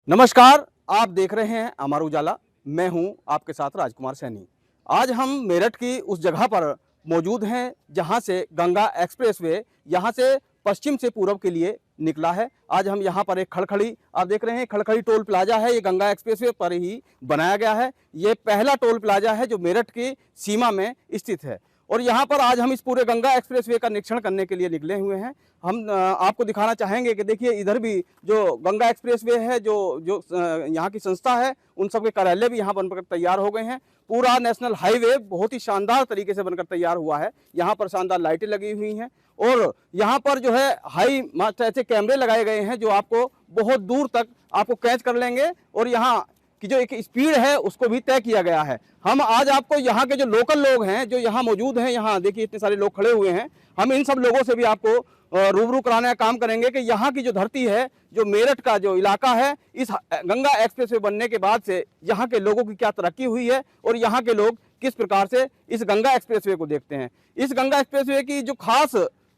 नमस्कार, आप देख रहे हैं अमर उजाला। मैं हूं आपके साथ राजकुमार सैनी। आज हम मेरठ की उस जगह पर मौजूद हैं जहां से गंगा एक्सप्रेसवे यहां से पश्चिम से पूरब के लिए निकला है। आज हम यहां पर एक खड़खड़ी आप देख रहे हैं, खड़खड़ी टोल प्लाजा है। ये गंगा एक्सप्रेसवे पर ही बनाया गया है। ये पहला टोल प्लाजा है जो मेरठ की सीमा में स्थित है और यहाँ पर आज हम इस पूरे गंगा एक्सप्रेसवे का निरीक्षण करने के लिए निकले हुए हैं। हम आपको दिखाना चाहेंगे कि देखिए इधर भी जो गंगा एक्सप्रेसवे है, जो जो यहाँ की संस्था है, उन सब के कार्यालय भी यहाँ बनकर तैयार हो गए हैं। पूरा नेशनल हाईवे बहुत ही शानदार तरीके से बनकर तैयार हुआ है। यहाँ पर शानदार लाइटें लगी हुई हैं और यहाँ पर जो है हाई मास्ट ऐसे कैमरे लगाए गए हैं जो आपको बहुत दूर तक आपको कैच कर लेंगे और यहाँ कि जो एक स्पीड है उसको भी तय किया गया है। हम आज आपको यहाँ के जो लोकल लोग हैं जो यहाँ मौजूद हैं, यहाँ देखिए इतने सारे लोग खड़े हुए हैं, हम इन सब लोगों से भी आपको रूबरू कराने का काम करेंगे कि यहाँ की जो धरती है, जो मेरठ का जो इलाका है, इस गंगा एक्सप्रेसवे बनने के बाद से यहाँ के लोगों की क्या तरक्की हुई है और यहाँ के लोग किस प्रकार से इस गंगा एक्सप्रेसवे को देखते हैं। इस गंगा एक्सप्रेसवे की जो खास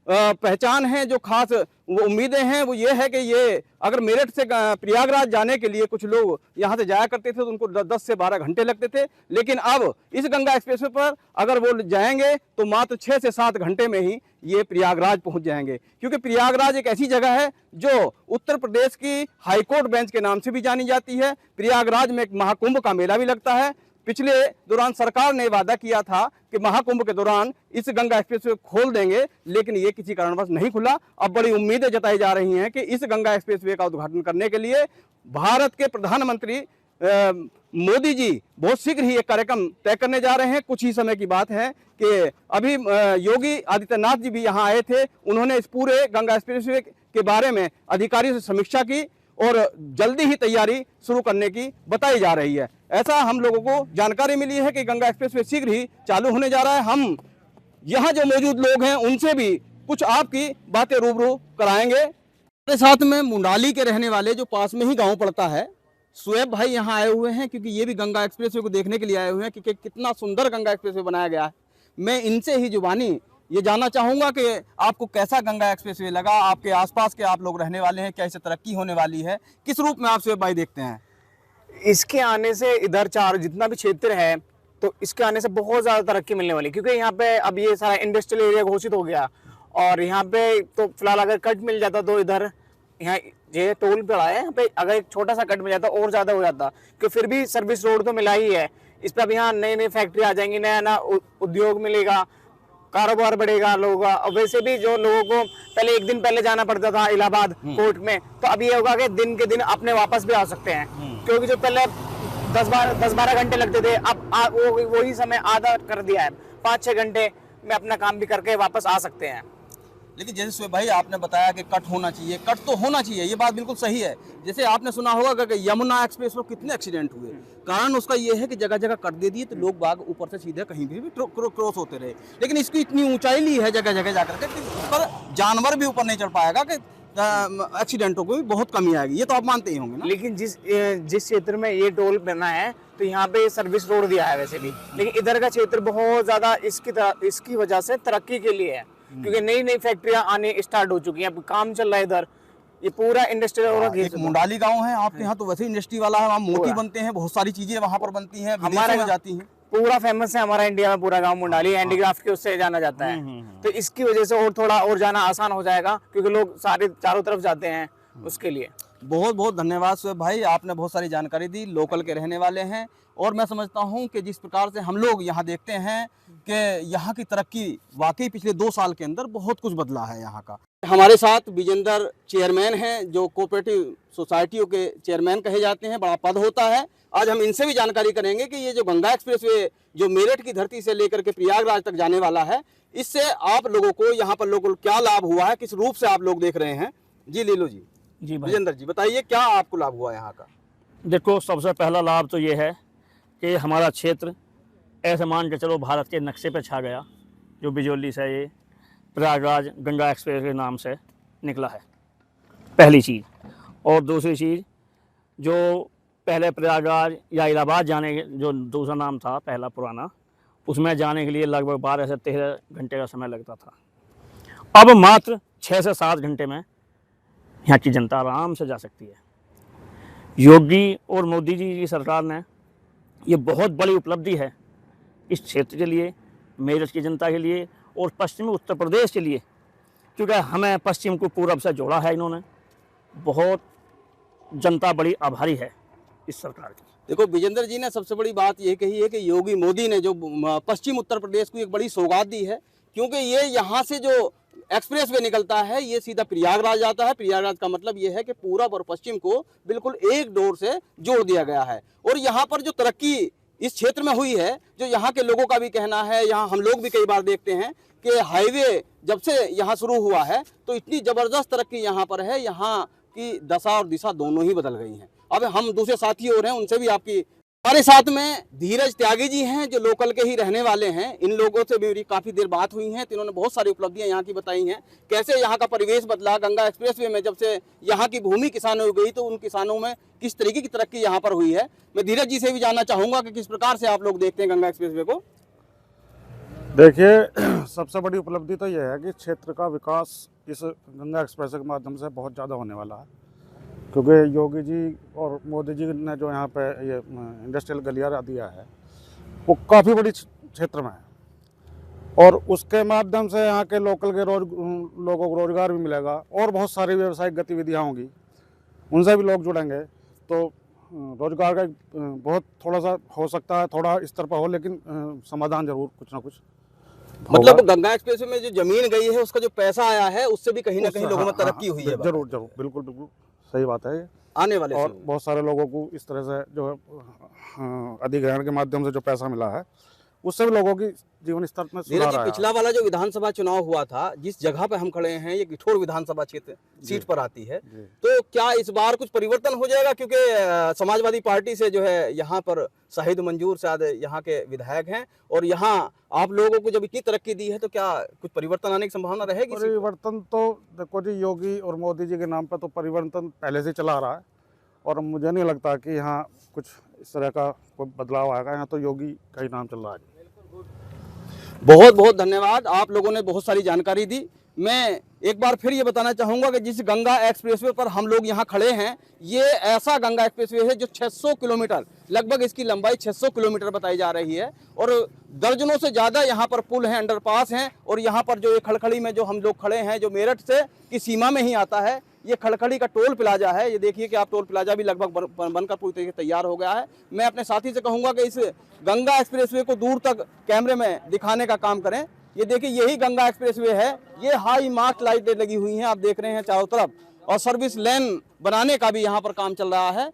पहचान है, जो खास वो उम्मीदें हैं, वो ये है कि ये अगर मेरठ से प्रयागराज जाने के लिए कुछ लोग यहाँ से जाया करते थे तो उनको 10 से 12 घंटे लगते थे, लेकिन अब इस गंगा एक्सप्रेसवे पर अगर वो जाएंगे तो मात्र 6 से 7 घंटे में ही ये प्रयागराज पहुँच जाएंगे। क्योंकि प्रयागराज एक ऐसी जगह है जो उत्तर प्रदेश की हाईकोर्ट बेंच के नाम से भी जानी जाती है। प्रयागराज में एक महाकुंभ का मेला भी लगता है। पिछले दौरान सरकार ने वादा किया था कि महाकुंभ के दौरान इस गंगा एक्सप्रेसवे खोल देंगे, लेकिन ये किसी कारणवश नहीं खुला। अब बड़ी उम्मीदें जताई जा रही हैं कि इस गंगा एक्सप्रेसवे का उद्घाटन करने के लिए भारत के प्रधानमंत्री मोदी जी बहुत शीघ्र ही एक कार्यक्रम तय करने जा रहे हैं। कुछ ही समय की बात है कि अभी योगी आदित्यनाथ जी भी यहाँ आए थे। उन्होंने इस पूरे गंगा एक्सप्रेसवे के बारे में अधिकारियों से समीक्षा की और जल्दी ही तैयारी शुरू करने की बताई जा रही है। ऐसा हम लोगों को जानकारी मिली है कि गंगा एक्सप्रेसवे शीघ्र ही चालू होने जा रहा है। हम यहाँ जो मौजूद लोग हैं उनसे भी कुछ आपकी बातें रूबरू कराएंगे। हमारे साथ में मुंडाली के रहने वाले जो पास में ही गांव पड़ता है, सुएब भाई यहाँ आए हुए हैं क्योंकि ये भी गंगा एक्सप्रेसवे को देखने के लिए आए हुए हैं कि कितना सुंदर गंगा एक्सप्रेसवे बनाया गया है। मैं इनसे ही जुबानी ये जानना चाहूँगा कि आपको कैसा गंगा एक्सप्रेसवे लगा, आपके आसपास के आप लोग रहने वाले हैं, क्या इससे तरक्की होने वाली है, किस रूप में आप सुएब भाई देखते हैं? इसके आने से इधर चार जितना भी क्षेत्र है तो इसके आने से बहुत ज़्यादा तरक्की मिलने वाली, क्योंकि यहाँ पे अब ये सारा इंडस्ट्रियल एरिया घोषित हो गया और यहाँ पे तो फिलहाल अगर कट मिल जाता तो इधर यहाँ ये टोल पड़ा है, यहाँ पे अगर एक छोटा सा कट मिल जाता और ज़्यादा हो जाता, क्योंकि फिर भी सर्विस रोड तो मिला ही है। इस पर अब यहाँ नई नई फैक्ट्री आ जाएंगी, नया नया उद्योग मिलेगा, कारोबार बढ़ेगा लोगों का। और वैसे भी जो लोगों को पहले एक दिन पहले जाना पड़ता था इलाहाबाद कोर्ट में, तो अब ये होगा कि दिन के दिन अपने वापस भी आ सकते हैं, क्योंकि जो पहले 10-12 घंटे लगते थे अब वही समय आधा कर दिया है, 5-6 घंटे में अपना काम भी करके वापस आ सकते हैं। लेकिन जैसे सुएब भाई आपने बताया कि कट होना चाहिए, कट तो होना चाहिए, ये बात बिल्कुल सही है। जैसे आपने सुना होगा कि यमुना एक्सप्रेस पर कितने एक्सीडेंट हुए, कारण उसका ये है कि जगह जगह कट दे दिए तो लोग बाग ऊपर से सीधे कहीं भी क्रॉस होते रहे। लेकिन इसकी इतनी ऊंचाई ली है जगह जगह जाकर के पर जानवर भी ऊपर नहीं चढ़ पाएगा कि एक्सीडेंटों को भी बहुत कमी आएगी। ये तो आप मानते ही होंगे ना। लेकिन जिस क्षेत्र में ये टोल बना है तो यहाँ पे सर्विस रोड दिया है वैसे भी, लेकिन इधर का क्षेत्र बहुत ज्यादा इसकी वजह से तरक्की के लिए है, क्योंकि नई नई फैक्ट्रियां आने स्टार्ट हो चुकी हैं, अब काम चल रहा है इधर, ये पूरा इंडस्ट्रियल। एक मुंडाली गांव है आपके यहाँ, तो वैसे इंडस्ट्री वाला है, वहाँ मोती बनते हैं, बहुत सारी चीजें वहाँ पर बनती हैं, विदेशों में जाती हैं। पूरा फेमस है हमारा इंडिया में, पूरा गांव मुंडाली हैंडीक्राफ्ट के उससे जाना जाता है। तो इसकी वजह से और थोड़ा और जाना आसान हो जाएगा, क्योंकि लोग सारे चारों तरफ जाते हैं उसके लिए। बहुत बहुत धन्यवाद सुएब भाई, आपने बहुत सारी जानकारी दी, लोकल के रहने वाले हैं। और मैं समझता हूं कि जिस प्रकार से हम लोग यहाँ देखते हैं कि यहाँ की तरक्की वाकई पिछले 2 साल के अंदर बहुत कुछ बदला है यहाँ का। हमारे साथ विजेंद्र चेयरमैन हैं, जो कोऑपरेटिव सोसाइटियों के चेयरमैन कहे जाते हैं, बड़ा पद होता है। आज हम इनसे भी जानकारी करेंगे कि ये जो गंगा एक्सप्रेसवे जो मेरठ की धरती से लेकर के प्रयागराज तक जाने वाला है, इससे आप लोगों को यहाँ पर लोगों को क्या लाभ हुआ है, किस रूप से आप लोग देख रहे हैं। जी लीलो जी, विजेंद्र जी बताइए क्या आपको लाभ हुआ यहाँ का? देखो, सबसे पहला लाभ तो ये है कि हमारा क्षेत्र ऐसे मान के चलो भारत के नक्शे पे छा गया, जो बिजौली से ये प्रयागराज गंगा एक्सप्रेस के नाम से निकला है, पहली चीज़। और दूसरी चीज़, जो पहले प्रयागराज या इलाहाबाद जाने के जो दूसरा नाम था पहला पुराना, उसमें जाने के लिए लगभग 12 से 13 घंटे का समय लगता था, अब मात्र 6 से 7 घंटे में यहाँ की जनता आराम से जा सकती है। योगी और मोदी जी की सरकार ने ये बहुत बड़ी उपलब्धि है इस क्षेत्र के लिए, मेरठ की जनता के लिए और पश्चिमी उत्तर प्रदेश के लिए, क्योंकि हमें पश्चिम को पूरब से जोड़ा है इन्होंने। बहुत जनता बड़ी आभारी है इस सरकार की। देखो विजेंद्र जी ने सबसे बड़ी बात ये कही है कि योगी मोदी ने जो पश्चिम उत्तर प्रदेश को एक बड़ी सौगात दी है, क्योंकि ये यहाँ से जो एक्सप्रेस वे निकलता है ये सीधा प्रयागराज जाता है। प्रयागराज का मतलब ये है कि पूरब और पश्चिम को बिल्कुल एक डोर से जोड़ दिया गया है। और यहाँ पर जो तरक्की इस क्षेत्र में हुई है, जो यहाँ के लोगों का भी कहना है, यहाँ हम लोग भी कई बार देखते हैं कि हाईवे जब से यहाँ शुरू हुआ है तो इतनी ज़बरदस्त तरक्की यहाँ पर है, यहाँ की दशा और दिशा दोनों ही बदल गई हैं। अब हम दूसरे साथी और हैं, उनसे भी आपकी। हमारे साथ में धीरज त्यागी जी हैं जो लोकल के ही रहने वाले हैं। इन लोगों से मेरी काफ़ी देर बात हुई है तो इन्होंने बहुत सारी उपलब्धियां यहाँ की बताई हैं, कैसे यहाँ का परिवेश बदला गंगा एक्सप्रेसवे में। जब से यहाँ की भूमि किसानों हो गई तो उन किसानों में किस तरीके की तरक्की यहाँ पर हुई है। मैं धीरज जी से भी जानना चाहूँगा कि किस प्रकार से आप लोग देखते हैं गंगा एक्सप्रेसवे को। देखिए, सबसे बड़ी उपलब्धि तो यह है कि क्षेत्र का विकास इस गंगा एक्सप्रेस के माध्यम से बहुत ज़्यादा होने वाला है, क्योंकि योगी जी और मोदी जी ने जो यहाँ पे ये इंडस्ट्रियल गलियारा दिया है वो काफ़ी बड़ी क्षेत्र में है और उसके माध्यम से यहाँ के लोकल के लोगों को रोजगार भी मिलेगा और बहुत सारी व्यावसायिक गतिविधियाँ होंगी, उनसे भी लोग जुड़ेंगे। तो रोजगार का बहुत थोड़ा सा हो सकता है, थोड़ा स्तर पर हो, लेकिन समाधान जरूर कुछ ना कुछ मतलब गंगा एक्सप्रेस में जो जमीन गई है उसका जो पैसा आया है उससे भी कहीं ना कहीं लोगों में तरक्की हुई है। जरूर जरूर, बिल्कुल बिल्कुल सही बात है ये। आने वाले और बहुत सारे लोगों को इस तरह से जो अधिग्रहण के माध्यम से जो पैसा मिला है उससे भी लोगों की जीवन स्तर में सुधार आया। पिछला वाला जो विधानसभा चुनाव हुआ था, जिस जगह पे हम खड़े हैं, ये किठौर विधानसभा क्षेत्र सीट पर आती है, तो क्या इस बार कुछ परिवर्तन हो जाएगा? क्योंकि समाजवादी पार्टी से जो है यहाँ पर शाहिद मंजूर शायद यहाँ के विधायक हैं और यहाँ आप लोगों को जब इतनी तरक्की दी है तो क्या कुछ परिवर्तन आने की संभावना रहेगी? परिवर्तन तो देखो जी, योगी और मोदी जी के नाम पर तो परिवर्तन पहले से चला आ रहा है और मुझे नहीं लगता कि यहाँ कुछ इस तरह का कोई बदलाव आएगा। यहाँ तो योगी का ही नाम चल रहा है। बहुत बहुत धन्यवाद, आप लोगों ने बहुत सारी जानकारी दी। मैं एक बार फिर ये बताना चाहूँगा कि जिस गंगा एक्सप्रेसवे पर हम लोग यहाँ खड़े हैं, ये ऐसा गंगा एक्सप्रेसवे है जो 600 किलोमीटर, लगभग इसकी लंबाई 600 किलोमीटर बताई जा रही है और दर्जनों से ज़्यादा यहाँ पर पुल हैं, अंडरपास हैं। और यहाँ पर जो ये खड़खड़ी में जो हम लोग खड़े हैं, जो मेरठ से की सीमा में ही आता है, ये खड़खड़ी का टोल प्लाजा है। ये देखिए कि आप टोल प्लाजा भी लगभग बनकर पूरी तरीके से तैयार हो गया है। मैं अपने साथी से कहूँगा कि इस गंगा एक्सप्रेसवे को दूर तक कैमरे में दिखाने का काम करें। ये देखिए, यही गंगा एक्सप्रेसवे है। ये हाई मार्क लाइटें लगी हुई हैं, आप देख रहे हैं चारों तरफ, और सर्विस लेन बनाने का भी यहाँ पर काम चल रहा है।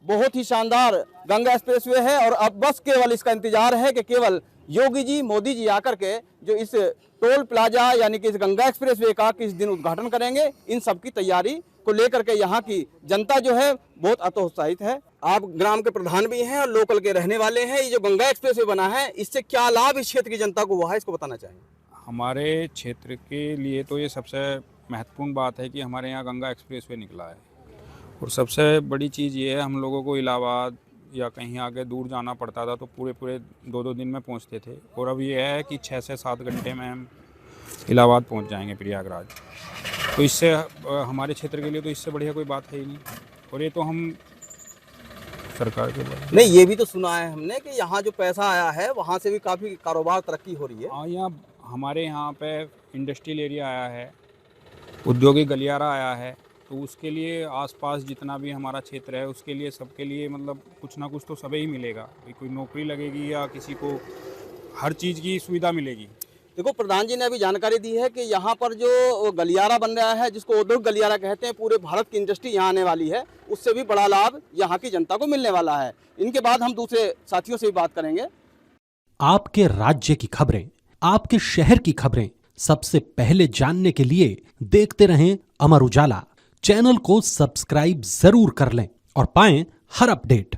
बहुत ही शानदार गंगा एक्सप्रेसवे है और अब बस केवल इसका इंतजार है कि केवल योगी जी, मोदी जी आकर के जो इस टोल प्लाजा यानी कि इस गंगा एक्सप्रेसवे का किस दिन उद्घाटन करेंगे। इन सब की तैयारी को लेकर के यहाँ की जनता जो है बहुत अतोत्साहित है। आप ग्राम के प्रधान भी हैं और लोकल के रहने वाले हैं। ये जो गंगा एक्सप्रेसवे बना है, इससे क्या लाभ इस क्षेत्र की जनता को हुआ है, इसको बताना चाहेंगे? हमारे क्षेत्र के लिए तो ये सबसे महत्वपूर्ण बात है कि हमारे यहाँ गंगा एक्सप्रेसवे निकला है और सबसे बड़ी चीज़ ये है, हम लोगों को इलाहाबाद या कहीं आगे दूर जाना पड़ता था तो पूरे 2-2 दिन में पहुँचते थे और अब ये है कि 6 से 7 घंटे में हम इलाहाबाद पहुँच जाएंगे, प्रयागराज। तो इससे हमारे क्षेत्र के लिए तो इससे बढ़िया कोई बात है ही नहीं। और ये तो हम सरकार के बारे नहीं, ये भी तो सुना है हमने कि यहाँ जो पैसा आया है वहाँ से भी काफ़ी कारोबार तरक्की हो रही है। हाँ, यहाँ हमारे यहाँ पे इंडस्ट्रियल एरिया आया है, औद्योगिक गलियारा आया है, तो उसके लिए आसपास जितना भी हमारा क्षेत्र है उसके लिए सबके लिए मतलब कुछ ना कुछ तो सबे ही मिलेगा। कोई नौकरी लगेगी या किसी को हर चीज़ की सुविधा मिलेगी। देखो, प्रधान जी ने अभी जानकारी दी है कि यहाँ पर जो गलियारा बन रहा है, जिसको औद्योगिक गलियारा कहते हैं, पूरे भारत की इंडस्ट्री यहाँ आने वाली है, उससे भी बड़ा लाभ यहाँ की जनता को मिलने वाला है। इनके बाद हम दूसरे साथियों से भी बात करेंगे। आपके राज्य की खबरें, आपके शहर की खबरें सबसे पहले जानने के लिए देखते रहें अमर उजाला। चैनल को सब्सक्राइब जरूर कर लें और पाएं हर अपडेट।